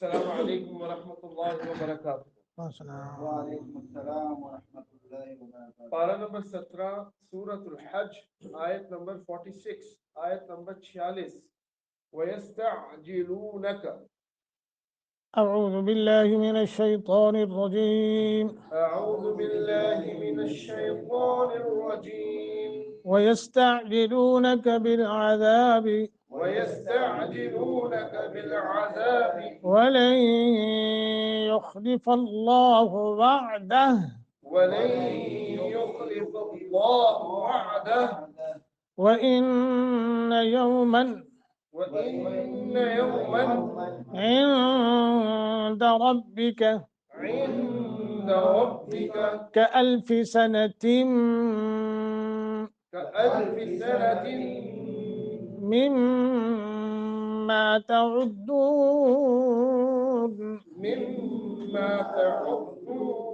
السلام علیکم ورحمۃ اللہ وبرکاتہ۔ وعلیکم السلام ورحمۃ اللہ وبرکاتہ۔ پارہ نمبر 17 سورۃ الحج، آیت نمبر 46، آیت نمبر 46۔ وَيَسْتَعْجِلُونَكَ، أعوذ بالله من الشيطان الرجيم اعوذ باللہ من الشیطان الرجیم۔ ويستعجلونك بالعذاب وَيَسْتَعْجِلُونَكَ بِالْعَذَابِ ولن يخلف الله وعده وَلَن يُخْلِفَ اللَّهُ وَعْدَهُ وإن يوما وَإِنَّ يَوْمًا عند ربك عند ربك كألف سنة كألف سنة مما تعدون مما تعدون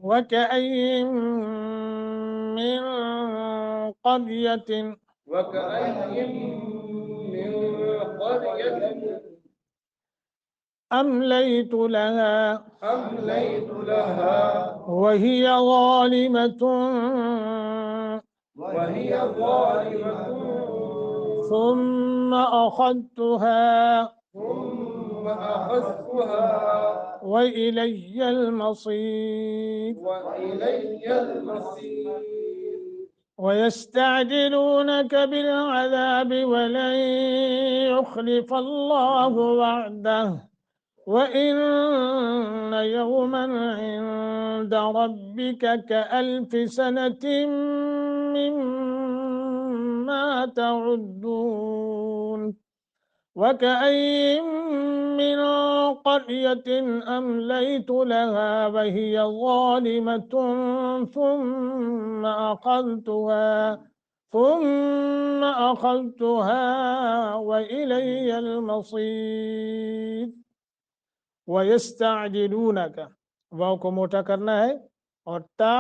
وكأي من قرية وكأي من قرية أمليت لها أمليت لها وهي ظالمة ثم أخذتها ثم أخذتها وإلي المصير وإلي المصير ويستعجلونك بالعذاب ولن يخلف الله وعده وإن يوما عند ربك كألف سنة مما تعدون وكأي من قرية أمليت لها وهي ظالمة ثم أخذتها وإلي المصير ويستعجلونك واو کو موٹا کرنا ہے اور تا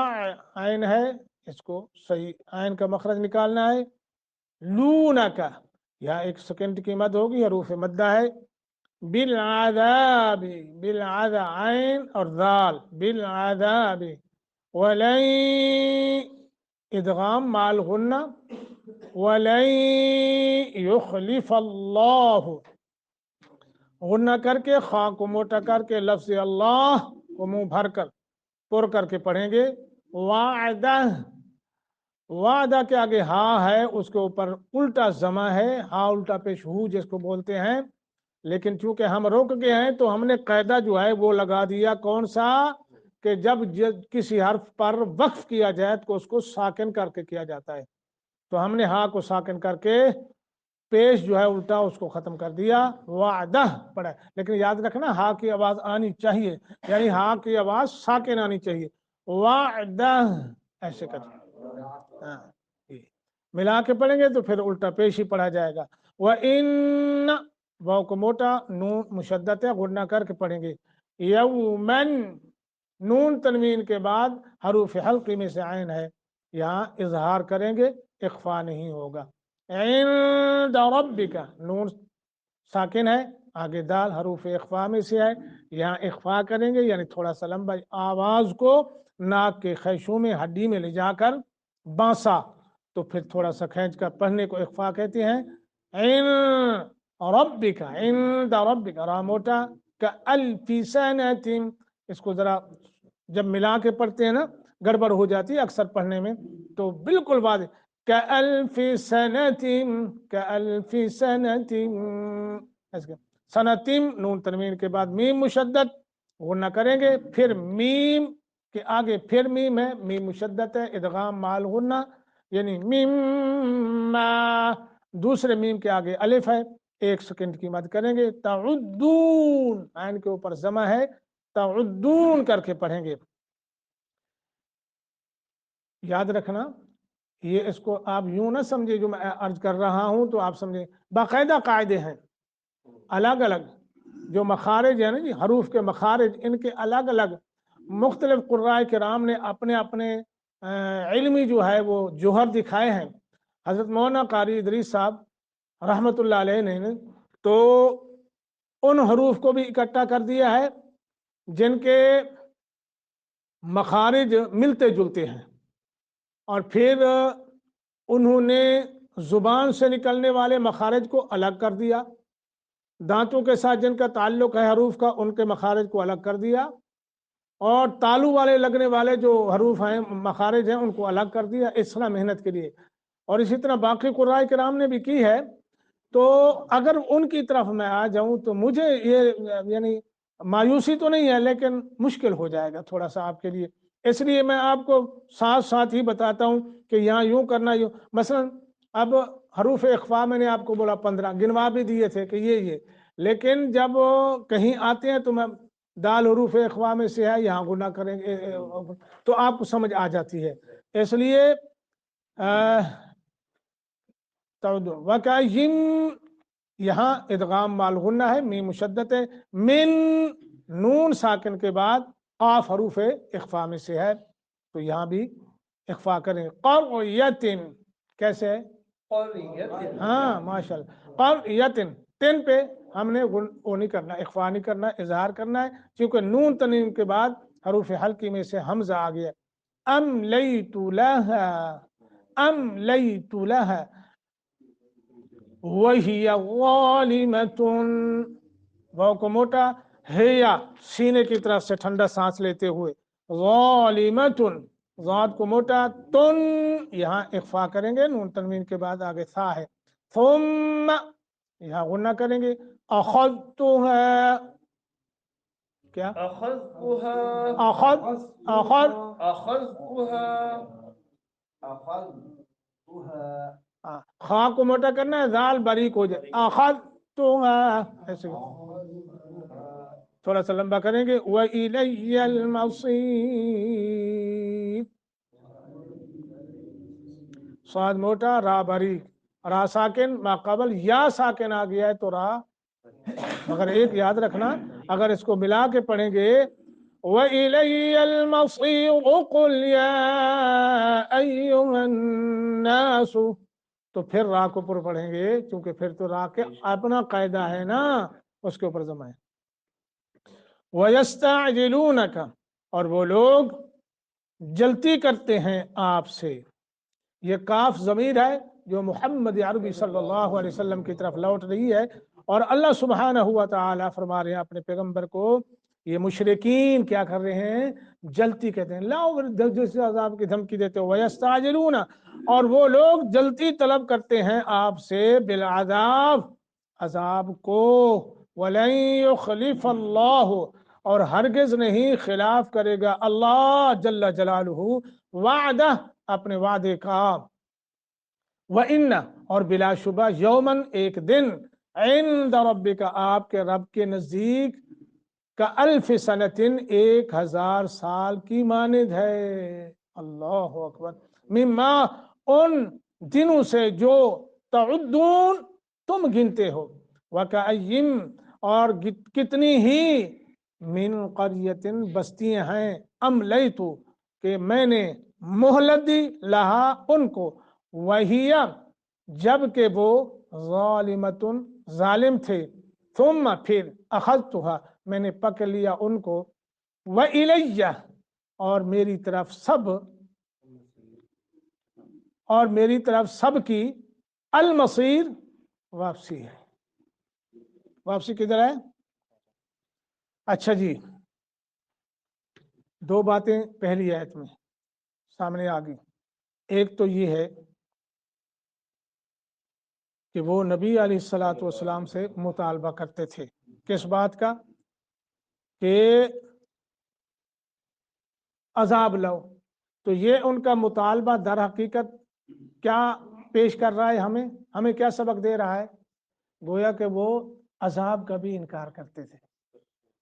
عین ہے، اس کو صحیح عین کا مخرج نکالنا ہے۔ لونکا یہاں ایک سیکنڈ کی مد ہوگی، حروف مدہ ہے۔ بالعذاب، بالعذاب عین اور ذال، بالعذاب ولن ادغام مال غنہ ولن یخلف اللہ، غنہ کر کے خاء کو موٹا کر کے لفظ اللہ کو منہ بھر کر پر کر کے پڑھیں گے۔ وعدہ، وعدہ کے آگے ہاں ہے، اس کے اوپر الٹا زمہ ہے، ہاں الٹا پیش ہو جس کو بولتے ہیں، لیکن چونکہ ہم روک گئے ہیں تو ہم نے قاعدہ جو ہے وہ لگا دیا، کون سا؟ کہ جب کسی حرف پر وقف کیا جائے تو اس کو ساکن کر کے کیا جاتا ہے، تو ہم نے ہاں کو ساکن کر کے پیش جو ہے الٹا اس کو ختم کر دیا، وعدہ پڑھا۔ لیکن یاد رکھنا ہاں کی آواز آنی چاہیے، یعنی ہاں کی آواز ساکن آنی چاہیے، وعدہ ایسے کر ملا کے پڑھیں گے تو پھر الٹا پیش ہی پڑھا جائے گا۔ وَإِنَّ واو کو موٹا، نون مشدد ہے، غنہ کر کے پڑھیں گے۔ یومن، نون تنوین کے بعد حروف حلقی میں سے عین ہے، یہاں اظہار کریں گے، اخفا نہیں ہوگا۔ عند ربک، نون ساکن ہے، آگے دال حروف اخفا میں سے ہے، یہاں اخفا کریں گے، یعنی تھوڑا سا لمبا آواز کو ناک کے خیشوں میں ہڈی میں لے جا کر بانسا، تو پھر تھوڑا سا کھینچ کر پڑھنے کو اخفا کہتے ہیں۔ عند ربک، عند ربک را موٹا، کألف سنۃ، اس کو ذرا جب ملا کے پڑھتے ہیں نا گڑبڑ ہو جاتی ہے اکثر پڑھنے میں، تو بالکل واضح کألف سنۃ، کألف سنۃ، سنتم نون تنوین کے بعد میم مشدد، غنہ کریں گے، پھر میم کے آگے پھر میم ہے، میم مشدد ہے، ادغام مال غنہ، یعنی مما، دوسرے میم کے آگے الف ہے، ایک سیکنڈ کی مد کریں گے۔ تعدون، عین کے اوپر زمہ ہے، تعدون کر کے پڑھیں گے۔ یاد رکھنا یہ اس کو آپ یوں نہ سمجھے جو میں عرض کر رہا ہوں تو آپ سمجھیں، باقاعدہ قاعدے ہیں الگ الگ، جو مخارج ہیں نا جی، حروف کے مخارج، ان کے الگ الگ مختلف قراء کرام نے اپنے اپنے علمی جو ہے وہ جوہر دکھائے ہیں۔ حضرت مولانا قاری ادریس صاحب رحمۃ اللہ علیہ نے تو उन हरूफ को भी इकट्ठा कर दिया है जिनके मखारिज मिलते जुलते हैं, और फिर उन्होंने जुबान से निकलने वाले मखारिज को अलग कर दिया, दांतों के साथ जिनका ताल्लुक है हरूफ का उनके मखारिज को अलग कर दिया, और तालू वाले लगने वाले जो हरूफ हैं मखारिज हैं उनको अलग कर दिया, इस तरह मेहनत के लिए। और इसी तरह बाकी कुर्राए किराम ने भी की है। तो अगर उनकी तरफ मैं आ जाऊं तो मुझे ये यानी मायूसी तो नहीं है, लेकिन मुश्किल हो जाएगा थोड़ा सा आपके लिए, इसलिए मैं आपको साथ साथ ही बताता हूं कि यहाँ यूं करना, यूं। मसलन अब हरूफ इख्फा मैंने आपको बोला 15 गिनवा भी दिए थे कि ये, लेकिन जब कहीं आते हैं तो मैं दाल हरूफ इख्फा में से है, यहाँ गुना करेंगे तो आपको समझ आ जाती है। इसलिए वकायिम, यहाँ इदगाम माल गुन्ना है, मीम मुशद्दत है, मिन नून साकिन के बाद काफ हरूफ इख्फा में से है, तो यहाँ भी इख्फा करेंगे। क़रयतिन कैसे है? क़रयतिन। हाँ माशाल्लाह, क़रयतिन, तिन पे हमने वो नहीं करना, इख्फा नहीं करना, इजहार करना है, क्योंकि नून तनीन के बाद हरूफ हल्की में से हमजा आ गया। अमलैतु लहा, अमलैतु लहा वही ज़ालिमतुन, वाव को मोटा है या सीने की तरफ से ठंडा सांस लेते हुए, ज़ालिमतुन, ज़ाद को मोटा, तुन यहाँ इख्फा करेंगे, नून तनवीन के बाद आगे सा है, थुम्मा यहाँ गुन्ना करेंगे, अखज़तुहा, क्या अखज़तुहा, अखज़ अखज़ अखज़तुहा, अखज़तुहा, खा को मोटा करना है, जाल बारीक हो जाए, अखज़तुहा, ऐसे थोड़ा सा लंबा करेंगे, व इलैयल मसीर, स्वाद मोटा, रा बारीक, रा साकिन माक़बल या साकिन आ गया है तो रा, मगर एक याद रखना, अगर इसको मिला के पढ़ेंगे व इलैयल मसीर क़ुल या अय्युहन नासु, तो फिर रा को ऊपर पढ़ेंगे, क्योंकि फिर तो रा के अपना कायदा है ना, उसके ऊपर जमा है। वयस्तअजिलूनका, और वो लोग जल्दी करते हैं आपसे, ये काफ ज़मीर है जो मोहम्मद अरबी सल्लल्लाहु अलैहि वसल्लम की तरफ लौट रही है, और अल्लाह सुब्हानहु व तआला फरमा रहे हैं अपने पैगंबर को, ये मुशरिकीन क्या कर रहे हैं, जल्दी कहते हैं, लाओ जैसे अजाब की धमकी देते हो, वयस्तअजिलूना, और वो लोग जल्दी तलब करते हैं आपसे, बिल अजाब, अजाब को, वलन युखलिफल्लाहु, और हरगिज नहीं खिलाफ करेगा अल्लाह जल्ला जलालुहु वादा, अपने वादे का, व इन्ना, और बिलाशुबा, यौमन एक दिन, इंद रब्बिका, आपके रब के नजदीक, का अल्फ सनतिन, 1000 साल की मानिद है। अल्लाहु अकबर, मिम्मा, उन दिनों से जो, तउद्दून तुम गिनते हो, वकअय्यिम, और कितनी ही, मिन क़रयतिन बस्तियां हैं, अमलैतु कि मैंने मोहलत दी, लहा उनको, वहिया जबकि वो, ज़ालिमतुन जालिम थे, थुम्मा फिर, अखज़तुहा मैंने पकड़ लिया उनको, व इलैया, और मेरी तरफ सब, और मेरी तरफ सब की, अल मसीर, वापसी है। वापसी किधर है? अच्छा जी, दो बातें पहली आयत में सामने आ गई। एक तो ये है कि वो नबी अलैहिस्सलातु वस्सलाम से मुतालबा करते थे, किस बात का, कि अजाब लो, तो ये उनका मुतालबा दर हकीकत क्या पेश कर रहा है, हमें क्या सबक दे रहा है, गोया कि वो अजाब का भी इनकार करते थे,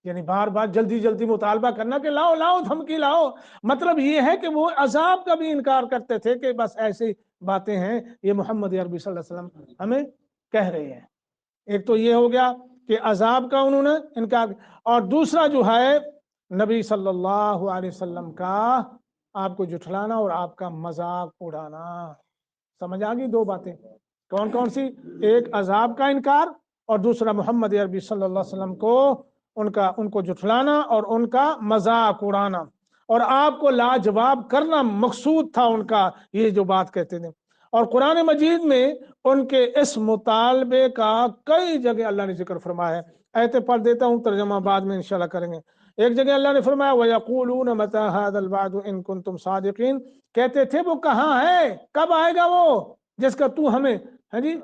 यानी बार बार जल्दी जल्दी मुतालबा करना कि लाओ लाओ धमकी लाओ, मतलब ये है कि वो अजाब का भी इनकार करते थे कि बस ऐसी बातें हैं ये मोहम्मद अरबी सल्लल्लाहु अलैहि वसल्लम हमें कह रहे हैं। एक तो ये हो गया कि अजाब का उन्होंने इनकार, और दूसरा जो है नबी सल्लल्लाहु अलैहि वसल्लम का आपको जुठलाना और आपका मजाक उड़ाना। समझ आ गई दो बातें, कौन कौन सी, एक अजाब का इनकार اور دوسرا محمد عربی صلی اللہ علیہ وسلم کو उनको जुठलाना और उनका मजाक उड़ाना और आपको लाजवाब करना मकसूद था उनका ये जो बात कहते थे। और कुरान मजीद में उनके इस मुतालबे का कई जगह अल्लाह ने जिक्र फरमाया है। आयतें पढ़ देता हूँ, तर्जमा बाद में इंशाल्लाह करेंगे। एक जगह अल्लाह ने फरमाया वयक़ूलून मता हाज़ल वाअदु इन कुंतुम सादिक़ीन, कहते थे वो कहाँ है, कब आएगा वो जिसका तू हमें, है जी,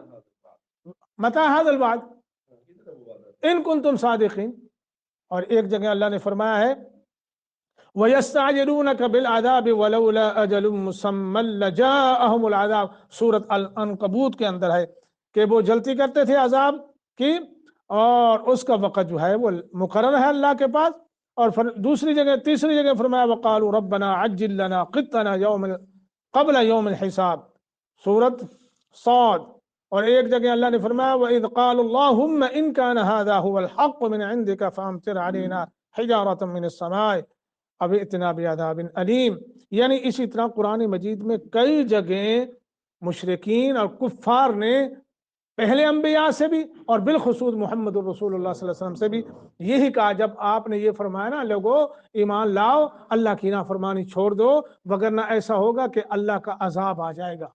मता हाज़ल वाअद इन कुंतुम सादिक़ीन। और एक जगह अल्लाह ने फरमाया है वयस्तअजिलूनक बिल अज़ाब वलौला अजलुम मुसम्मल लजाअहुमुल अज़ाब, सूरत अल-अनकबूत के अंदर है कि वो जल्दी करते थे अजाब की और उसका वक़्त जो है वो मुकर्रर है अल्लाह के पास। और दूसरी जगह, तीसरी जगह फरमाया वक़ालू रब्बना अज्जिल लना क़ित्तना यौम क़ब्ल यौमिल हिसाब, सूरत साद। और एक जगह अल्लाह ने फरमाया वइज़ क़ालुल्लाहुम्मा इन कान हाज़ा हुवल हक़्क़ु मिन इंदिका फ़अम्तिर अलैना हिजारतम मिनस समाई अब इतना बिअज़ाबिन अलीम। यानी इसी तरह कुरान मजीद में कई जगह मुशरिकीन और कुफ्फार ने पहले अंबिया से भी और बिलखुसूस मोहम्मद रसूलुल्लाह सल्लल्लाहु अलैहि वसल्लम से भी यही कहा, जब आपने ये फरमाया ना लोगो ईमान लाओ, अल्लाह की नाफरमानी छोड़ दो, वगरना ऐसा होगा कि अल्लाह का अजाब आ जाएगा,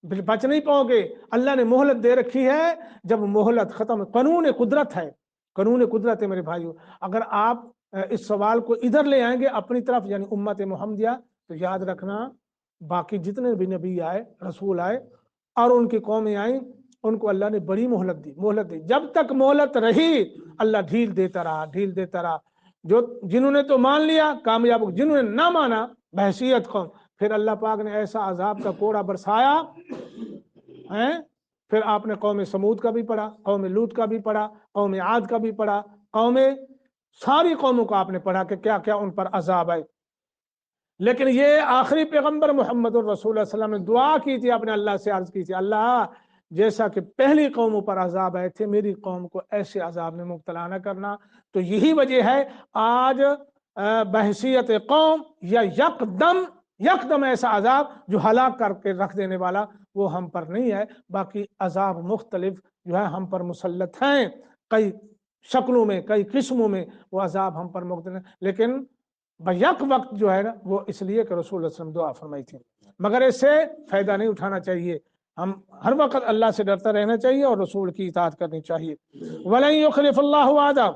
बच नहीं पाओगे। अल्लाह ने मोहलत दे रखी है, जब मोहलत खत्म, कानून कुदरत है, कानून कुदरत है मेरे भाइयों। अगर आप इस सवाल को इधर ले आएंगे अपनी तरफ, यानी उम्मत मोहम्मदिया, तो याद रखना बाकी जितने भी नबी आए, रसूल आए और उनकी कौमें आई, उनको अल्लाह ने बड़ी मोहलत दी। जब तक मोहलत रही अल्लाह ढील देता रहा। जो जिन्होंने तो मान लिया कामयाब, जिन्होंने ना माना बहसीत कौम, फिर अल्लाह पाक ने ऐसा अजाब का कोड़ा बरसाया है। फिर आपने कौम समूद का भी पढ़ा, कौम लूत का भी पढ़ा, कौम आद का भी पढ़ा, सारी कौमों का आपने पढ़ा कि क्या क्या उन पर अजाब आए। लेकिन ये आखिरी पैगंबर मोहम्मद रसूलुल्लाह सल्लल्लाहु अलैहि वसल्लम ने दुआ की थी, अपने अल्लाह से अर्ज की थी, अल्लाह जैसा कि पहली कौमों पर अजाब आए थे, मेरी कौम को ऐसे अजाब में मुब्तला न करना। तो यही वजह है आज बहसीयत कौम या यकदम ऐसा अजाब जो हलाक करके रख देने वाला वो हम पर नहीं है। बाकी अजाब मुख्तलिफ जो है हम पर मुसल्लत हैं, कई शक्लों में, कई किस्मों में वो अजाब हम पर मुख्तलिफ, लेकिन बैक वक्त जो है ना वो इसलिए कि रसूल सल्लल्लाहु अलैहि वसल्लम दुआ फरमाई थी। मगर इससे फायदा नहीं उठाना चाहिए, हम हर वक्त अल्लाह से डरता रहना चाहिए और रसूल की इताअत करनी चाहिए। वलन युखलिफुल्लाहु वअदा,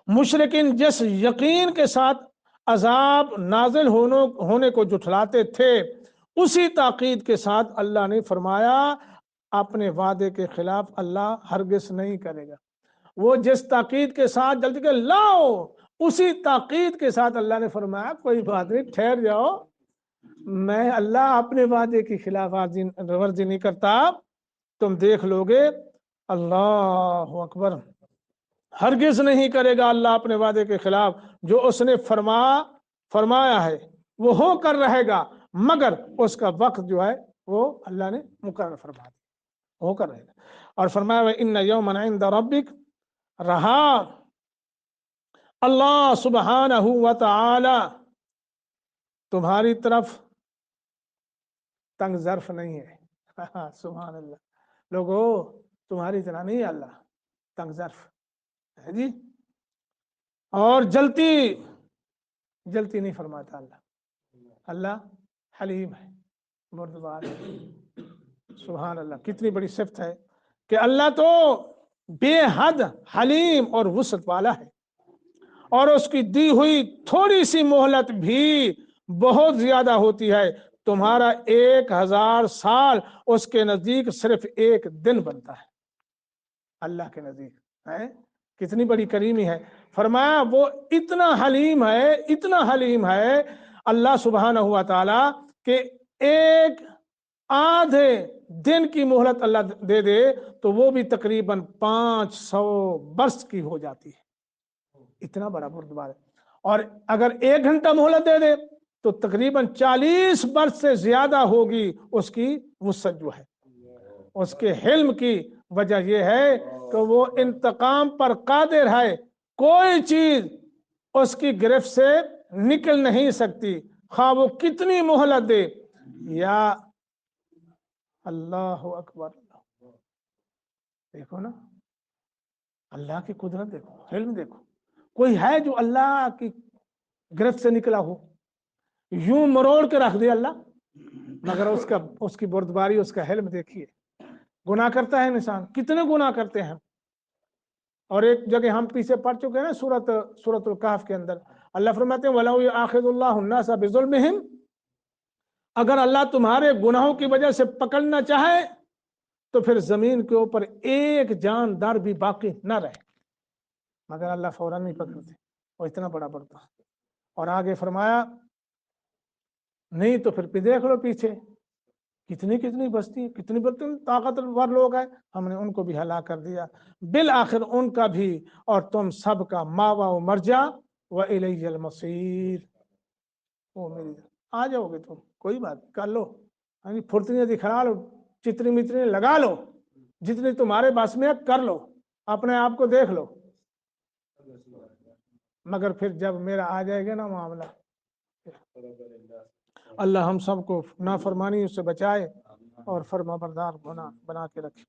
मुशरिकीन जिस यकीन के साथ अजाब नाजिल होने को जुठलाते थे, उसी ताकीद के साथ अल्लाह ने फरमाया अपने वादे के खिलाफ अल्लाह हरगिज नहीं करेगा। वो जिस ताकीद के साथ जल्दी के लाओ, उसी ताकीद के साथ अल्लाह ने फरमाया कोई बात नहीं, ठहर जाओ, मैं अल्लाह अपने वादे की खिलाफ वर्जी नहीं करता, तुम देख लोगे। अल्लाह अकबर, हरगिज नहीं करेगा अल्लाह अपने वादे के खिलाफ, जो उसने फरमाया है वो हो कर रहेगा, मगर उसका वक्त जो है वो अल्लाह ने मुकर्रर फरमा दिया, होकर रहेगा। और फरमाया इन्ना यौमन इंदा रब्बिक, रहा अल्लाह सुब्हानहू व तआला तुम्हारी तरफ तंग ज़र्फ नहीं है। सुभान अल्लाह, लोगों तुम्हारी तरह नहीं है अल्लाह तंग ज़र्फ है जी, और जलती नहीं फरमाता अल्लाह हलीम है, बुर्दबार है। सुभान अल्लाह, कितनी बड़ी सिफत है कि अल्लाह तो बेहद हलीम और वुसअत वाला है, और उसकी दी हुई थोड़ी सी मोहलत भी बहुत ज्यादा होती है। तुम्हारा 1000 साल उसके नजदीक सिर्फ एक दिन बनता है, अल्लाह के नजदीक है। कितनी बड़ी करीमी है। फरमाया वो इतना हलीम है अल्लाह सुब्हानहू व तआला कि एक आधे दिन की मोहलत अल्लाह दे दे तो वो भी तकरीबन 500 बरस की हो जाती है, इतना बड़ा बुर्दबार है। और अगर 1 घंटा मोहलत दे दे तो तकरीबन 40 बरस से ज्यादा होगी उसकी वुसअत जो है। उसके हिल्म की वजह यह है कि वो इंतकाम पर कादिर है, कोई चीज उसकी गिरफ्त से निकल नहीं सकती, खा वो कितनी मोहलत दे। या अल्लाह अकबर, دیکھو نا اللہ کی قدرت دیکھو، علم دیکھو. کوئی ہے جو اللہ کی گرفت سے نکلا ہو؟ یوں مروڑ کے رکھ دے اللہ، مگر اس کی بردباری، اس کا علم دیکھیے. گناہ کرتا ہے انسان، کتنے گناہ کرتے ہیں. اور ایک جگہ ہم پیچھے پڑھ چکے ہیں نا سورۃ الکہف کے اندر، اللہ فرماتے ہیں وَلَوْ يُؤَاخِذُ اللَّهُ النَّاسَ بِظُلْمِهِمْ، اگر اللہ تمہارے گناہوں کی وجہ سے پکڑنا چاہے تو پھر زمین کے اوپر ایک جاندار بھی باقی نہ رہے، مگر اللہ فوراً نہیں پکڑتے، وہ اتنا بڑا بڑتا. اور آگے فرمایا نہیں تو پھر دیکھ لو پیچھے کتنی بستی، کتنی طاقتور لوگ ہیں، ہم نے ان کو بھی ہلاک کر دیا. بالآخر ان کا بھی اور تم سب کا ماوا و مرجع وإلی المصیر. وہ میری آ جاؤ گے تم، کوئی بات کر لو، پھرتیاں دکھا لو، چتری متری لگا لو، جتنی تمہارے بس میں کر لو، اپنے آپ کو دیکھ لو، مگر پھر جب میرا آ جائے گا نا معاملہ، اللہ ہم سب کو نافرمانی سے بچائے اور فرما بردار بنا کے رکھے.